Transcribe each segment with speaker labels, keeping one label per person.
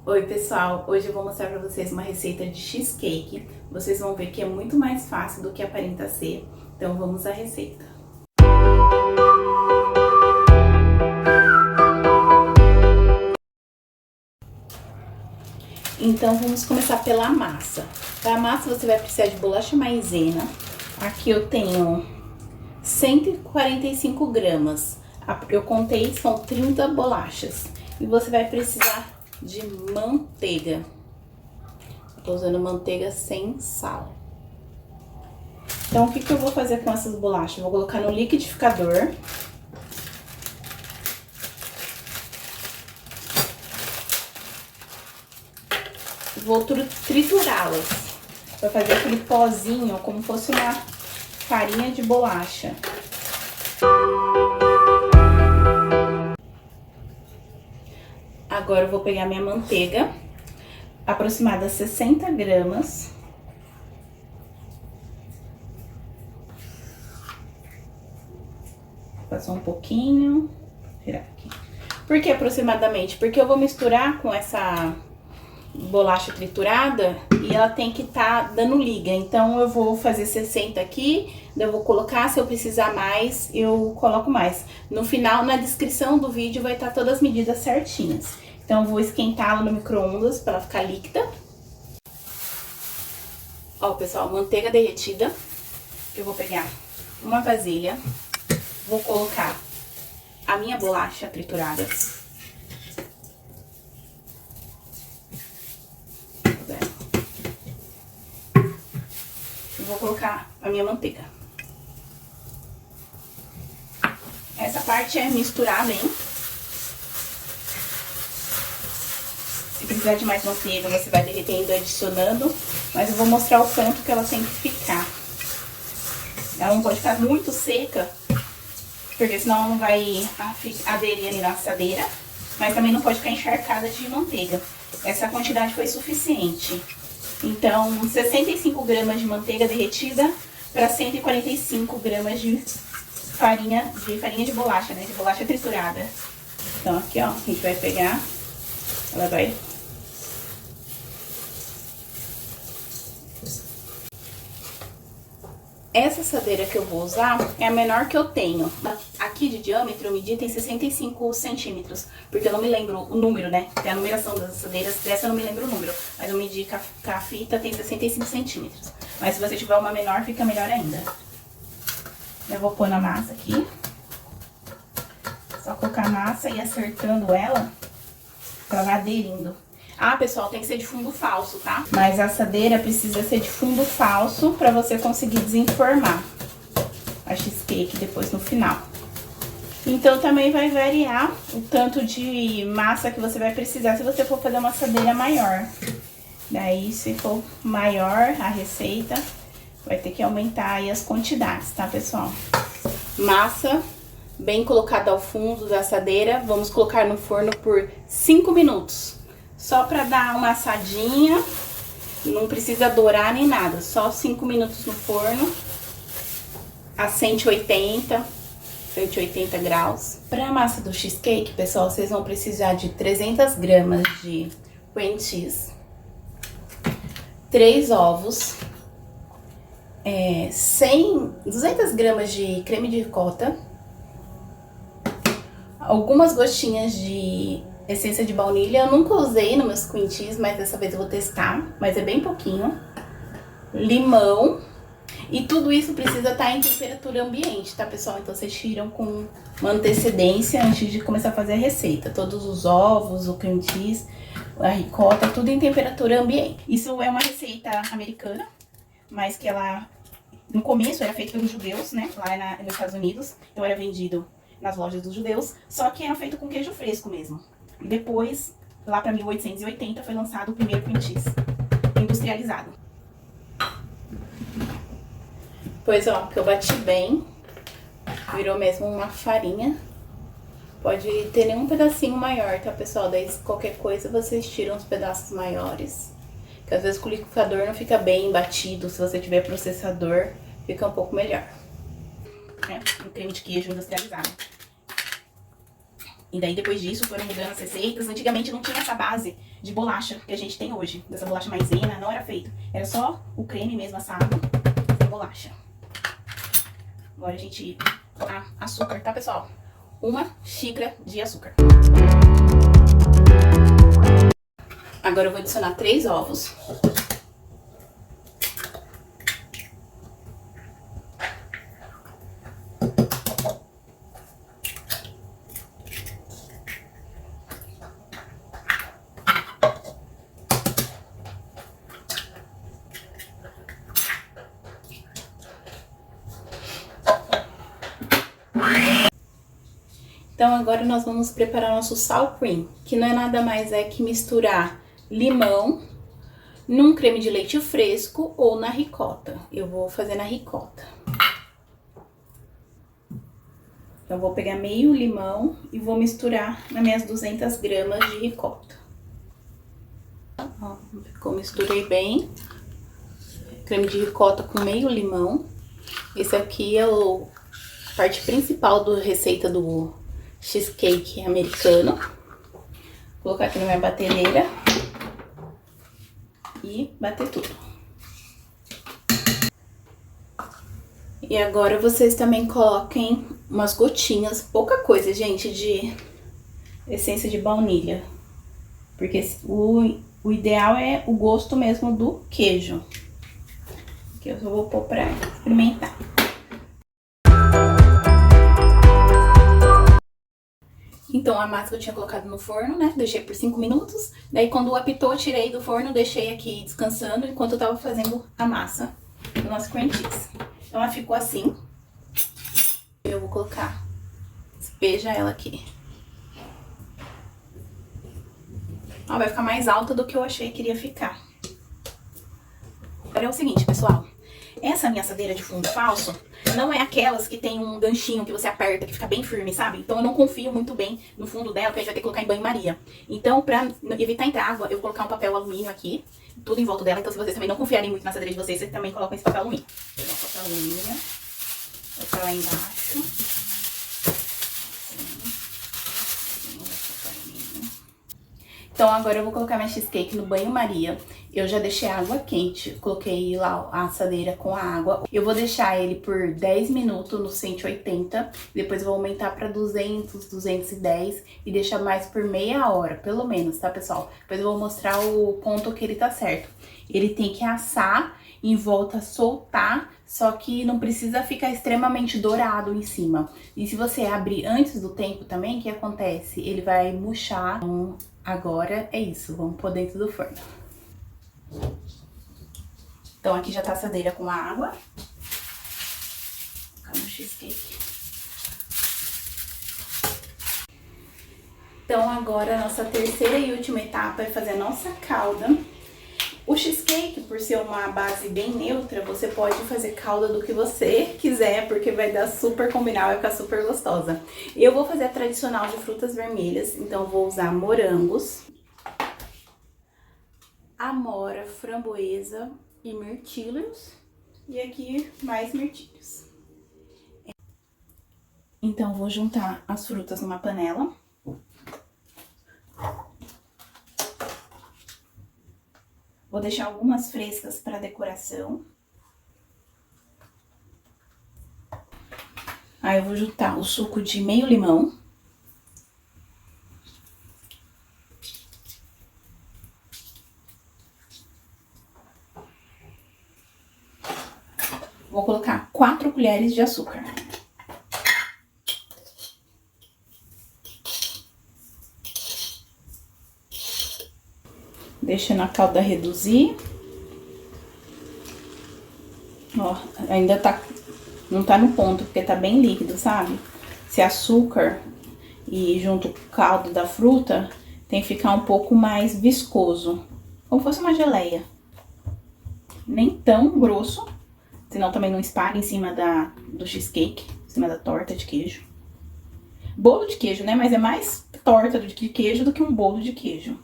Speaker 1: Oi pessoal, hoje eu vou mostrar pra vocês uma receita de cheesecake. Vocês vão ver que é muito mais fácil do que aparenta ser, então vamos à receita. Então vamos começar pela massa. Para a massa você vai precisar de bolacha maisena. Aqui eu tenho 145 gramas. Eu contei, são 30 bolachas. E você vai precisar de manteiga. Eu tô usando manteiga sem sal. Então o que eu vou fazer com essas bolachas? Eu vou colocar no liquidificador. Vou triturá-las para fazer aquele pozinho, como fosse uma farinha de bolacha. Agora eu vou pegar minha manteiga, aproximada 60 gramas. Passar um pouquinho, virar aqui. Por que aproximadamente? Porque eu vou misturar com essa bolacha triturada e ela tem que estar dando liga. Então eu vou fazer 60 aqui, eu vou colocar, se eu precisar mais, eu coloco mais. No final, na descrição do vídeo, vai estar todas as medidas certinhas. Então eu vou esquentá-la no micro-ondas para ela ficar líquida. Ó, pessoal, manteiga derretida. Eu vou pegar uma vasilha, vou colocar a minha bolacha triturada. Vou colocar a minha manteiga. Essa parte é misturar bem. Se precisar de mais manteiga, você vai derretendo e adicionando. Mas eu vou mostrar o ponto que ela tem que ficar. Ela não pode ficar muito seca, porque senão ela não vai aderir ali na assadeira. Mas também não pode ficar encharcada de manteiga. Essa quantidade foi suficiente. Então, 65 gramas de manteiga derretida para 145 gramas de farinha de bolacha, né? De bolacha triturada. Então, aqui, ó, a gente vai pegar, ela vai... Essa assadeira que eu vou usar é a menor que eu tenho. Aqui de diâmetro eu medi tem 65 centímetros, porque eu não me lembro o número, né? Tem a numeração das assadeiras, dessa eu não me lembro o número. Mas eu medi com a fita, tem 65 centímetros. Mas se você tiver uma menor, fica melhor ainda. Eu vou pôr na massa aqui. Só colocar a massa e ir acertando ela, pra ela aderindo. Ah, pessoal, tem que ser de fundo falso, tá? Mas a assadeira precisa ser de fundo falso pra você conseguir desenformar a cheesecake depois no final. Então também vai variar o tanto de massa que você vai precisar se você for fazer uma assadeira maior. Daí, se for maior a receita, vai ter que aumentar aí as quantidades, tá, pessoal? Massa bem colocada ao fundo da assadeira, vamos colocar no forno por 5 minutos. Só pra dar uma assadinha, não precisa dourar nem nada, só 5 minutos no forno, a 180 graus. Pra massa do cheesecake, pessoal, vocês vão precisar de 300 gramas de cream cheese, 3 ovos, 200 gramas de creme de ricota, algumas gotinhas de essência de baunilha. Eu nunca usei nos meus cream cheese, mas dessa vez eu vou testar, mas é bem pouquinho. Limão. E tudo isso precisa estar em temperatura ambiente, tá, pessoal? Então vocês tiram com uma antecedência antes de começar a fazer a receita. Todos os ovos, o cream cheese, a ricota, tudo em temperatura ambiente. Isso é uma receita americana, mas que ela, no começo, era feita pelos judeus, né? Lá nos Estados Unidos. Então era vendido nas lojas dos judeus, só que era feito com queijo fresco mesmo. E depois, lá pra 1880, foi lançado o primeiro cream cheese industrializado. Pois ó, que eu bati bem, virou mesmo uma farinha. Pode ter nenhum pedacinho maior, tá, pessoal? Daí qualquer coisa vocês tiram os pedaços maiores. Porque às vezes com o liquidificador não fica bem batido, se você tiver processador, fica um pouco melhor. Um creme de queijo industrializado. E daí, depois disso, foram mudando as receitas. Antigamente não tinha essa base de bolacha que a gente tem hoje. Dessa bolacha maisena, não era feito. Era só o creme mesmo assado, sem bolacha. Agora a gente... açúcar, tá, pessoal? 1 xícara de açúcar. Agora eu vou adicionar 3 ovos. Então agora nós vamos preparar nosso sour cream, que não é nada mais que misturar limão num creme de leite fresco ou na ricota. Eu vou fazer na ricota. Então, eu vou pegar meio limão e vou misturar nas minhas 200 gramas de ricota. Ó, misturei bem. Creme de ricota com meio limão. Esse aqui é a parte principal da receita do cheesecake americano. Vou colocar aqui na minha batedeira e bater tudo. E agora vocês também coloquem umas gotinhas, pouca coisa, gente, de essência de baunilha. Porque o ideal é o gosto mesmo do queijo. Que eu só vou pôr pra experimentar. Então, a massa eu tinha colocado no forno, né? Deixei por 5 minutos. Daí, quando apitou, eu tirei do forno, deixei aqui descansando enquanto eu tava fazendo a massa do nosso cream cheese. Então, ela ficou assim. Eu vou colocar, despeja ela aqui. Ó, vai ficar mais alta do que eu achei que iria ficar. Agora é o seguinte, pessoal. Essa minha assadeira de fundo falso não é aquelas que tem um ganchinho que você aperta, que fica bem firme, sabe? Então eu não confio muito bem no fundo dela, porque a gente vai ter que colocar em banho-maria. Então, pra evitar entrar água, eu vou colocar um papel alumínio aqui, tudo em volta dela. Então, se vocês também não confiarem muito na assadeira de vocês, vocês também colocam esse papel alumínio. Vou pegar o papel alumínio, vou colocar lá embaixo. Então, agora eu vou colocar minha cheesecake no banho-maria. Eu já deixei a água quente, coloquei lá a assadeira com a água. Eu vou deixar ele por 10 minutos no 180, depois eu vou aumentar para 200, 210 e deixar mais por meia hora, pelo menos, tá, pessoal? Depois eu vou mostrar o ponto que ele tá certo. Ele tem que assar em volta, soltar, só que não precisa ficar extremamente dourado em cima. E se você abrir antes do tempo também, o que acontece? Ele vai murchar. Então, agora é isso, vamos pôr dentro do forno. Então aqui já tá a assadeira com a água. Vou colocar no cheesecake. Então agora a nossa terceira e última etapa é fazer a nossa calda. O cheesecake, por ser uma base bem neutra, você pode fazer calda do que você quiser, porque vai dar super combinar, vai ficar super gostosa. Eu vou fazer a tradicional de frutas vermelhas, então eu vou usar morangos, amora, framboesa e mirtílios. E aqui mais mirtílios. Então eu vou juntar as frutas numa panela. Vou deixar algumas frescas para decoração. Aí eu vou juntar o suco de meio limão. Vou colocar 4 colheres de açúcar. Deixando a calda reduzir. Ó, ainda tá... não tá no ponto, porque tá bem líquido, sabe? Esse açúcar e junto com o caldo da fruta, tem que ficar um pouco mais viscoso. Como se fosse uma geleia. Nem tão grosso, senão também não espalha em cima do cheesecake, em cima da torta de queijo. Bolo de queijo, né? Mas é mais torta de queijo do que um bolo de queijo.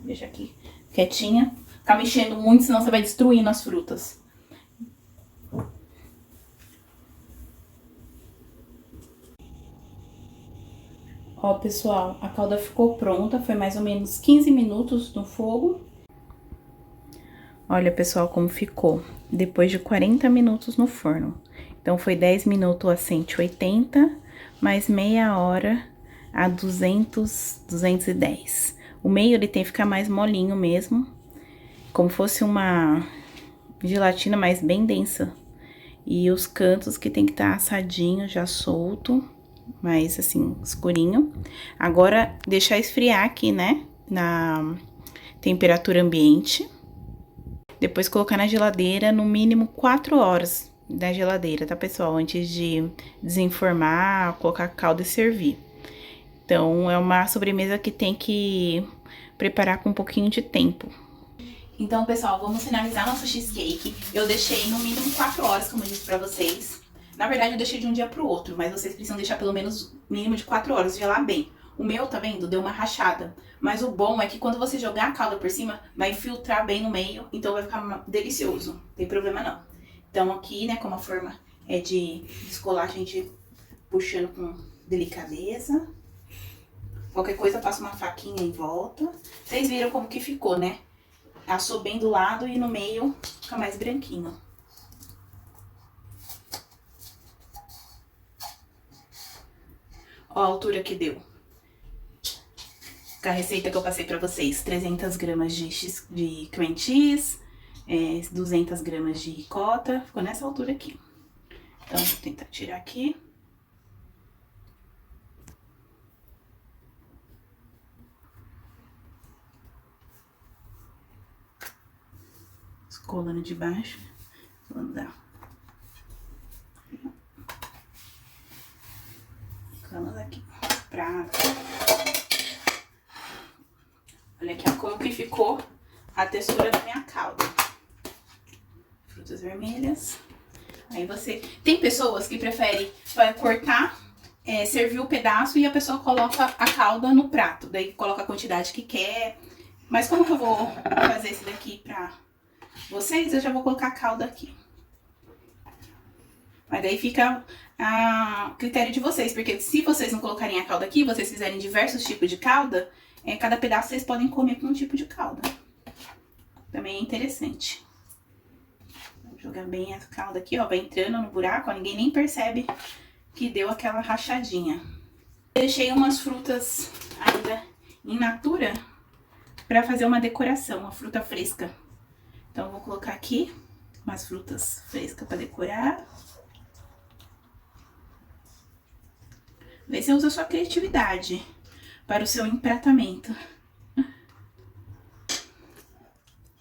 Speaker 1: Deixa aqui quietinha. Ficar mexendo muito, senão você vai destruindo as frutas. Ó, pessoal, a calda ficou pronta, foi mais ou menos 15 minutos no fogo. Olha, pessoal, como ficou, depois de 40 minutos no forno. Então, foi 10 minutos a 180, mais meia hora a 200, 210. O meio, ele tem que ficar mais molinho mesmo, como fosse uma gelatina, mas bem densa. E os cantos que tem que estar assadinho, já solto, mais assim, escurinho. Agora, deixar esfriar aqui, né, na temperatura ambiente. Depois colocar na geladeira, no mínimo 4 horas na geladeira, tá, pessoal? Antes de desenformar, colocar a calda e servir. Então, é uma sobremesa que tem que preparar com um pouquinho de tempo. Então, pessoal, vamos finalizar nosso cheesecake. Eu deixei no mínimo 4 horas, como eu disse pra vocês. Na verdade, eu deixei de um dia pro outro, mas vocês precisam deixar pelo menos mínimo de 4 horas, gelar bem. O meu, tá vendo? Deu uma rachada. Mas o bom é que quando você jogar a calda por cima, vai filtrar bem no meio, então vai ficar delicioso. Não tem problema não. Então aqui, né, como a forma é de descolar, a gente puxando com delicadeza. Qualquer coisa, passa uma faquinha em volta. Vocês viram como que ficou, né? Assou bem do lado e no meio fica mais branquinho. Ó a altura que deu. Com a receita que eu passei pra vocês, 300 gramas de cream cheese, 200 gramas de ricota, ficou nessa altura aqui. Então, vou tentar tirar aqui. Colando de baixo, vamos dar. Colamos aqui, prato. Olha aqui, ó, como que ficou a textura da minha calda. Frutas vermelhas. Aí você... Tem pessoas que preferem cortar, servir o pedaço e a pessoa coloca a calda no prato. Daí coloca a quantidade que quer. Mas como que eu vou fazer esse daqui pra vocês, eu já vou colocar a calda aqui. Mas daí fica a critério de vocês, porque se vocês não colocarem a calda aqui, vocês fizerem diversos tipos de calda, cada pedaço vocês podem comer com um tipo de calda. Também é interessante. Vou jogar bem a calda aqui, ó, vai entrando no buraco, ó, ninguém nem percebe que deu aquela rachadinha. Deixei umas frutas ainda in natura pra fazer uma decoração, uma fruta fresca. Então, eu vou colocar aqui umas frutas frescas pra decorar. Daí você usa a sua criatividade para o seu empratamento.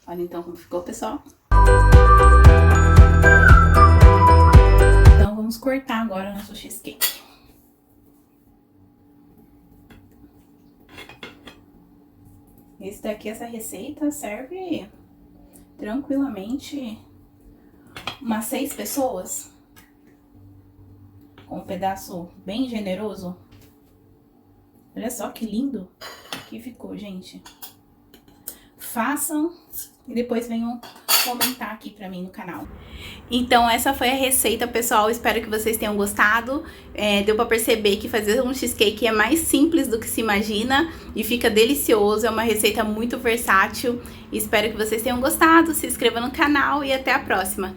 Speaker 1: Olha então como ficou, pessoal. Então, vamos cortar agora o nosso cheesecake. Esse daqui, essa receita serve tranquilamente umas 6 pessoas, com um pedaço bem generoso. Olha só que lindo que ficou, gente. Façam e depois venham comentar aqui pra mim no canal. Então, essa foi a receita, pessoal. Espero que vocês tenham gostado. Deu pra perceber que fazer um cheesecake é mais simples do que se imagina e fica delicioso. É uma receita muito versátil. Espero que vocês tenham gostado. Se inscreva no canal e até a próxima.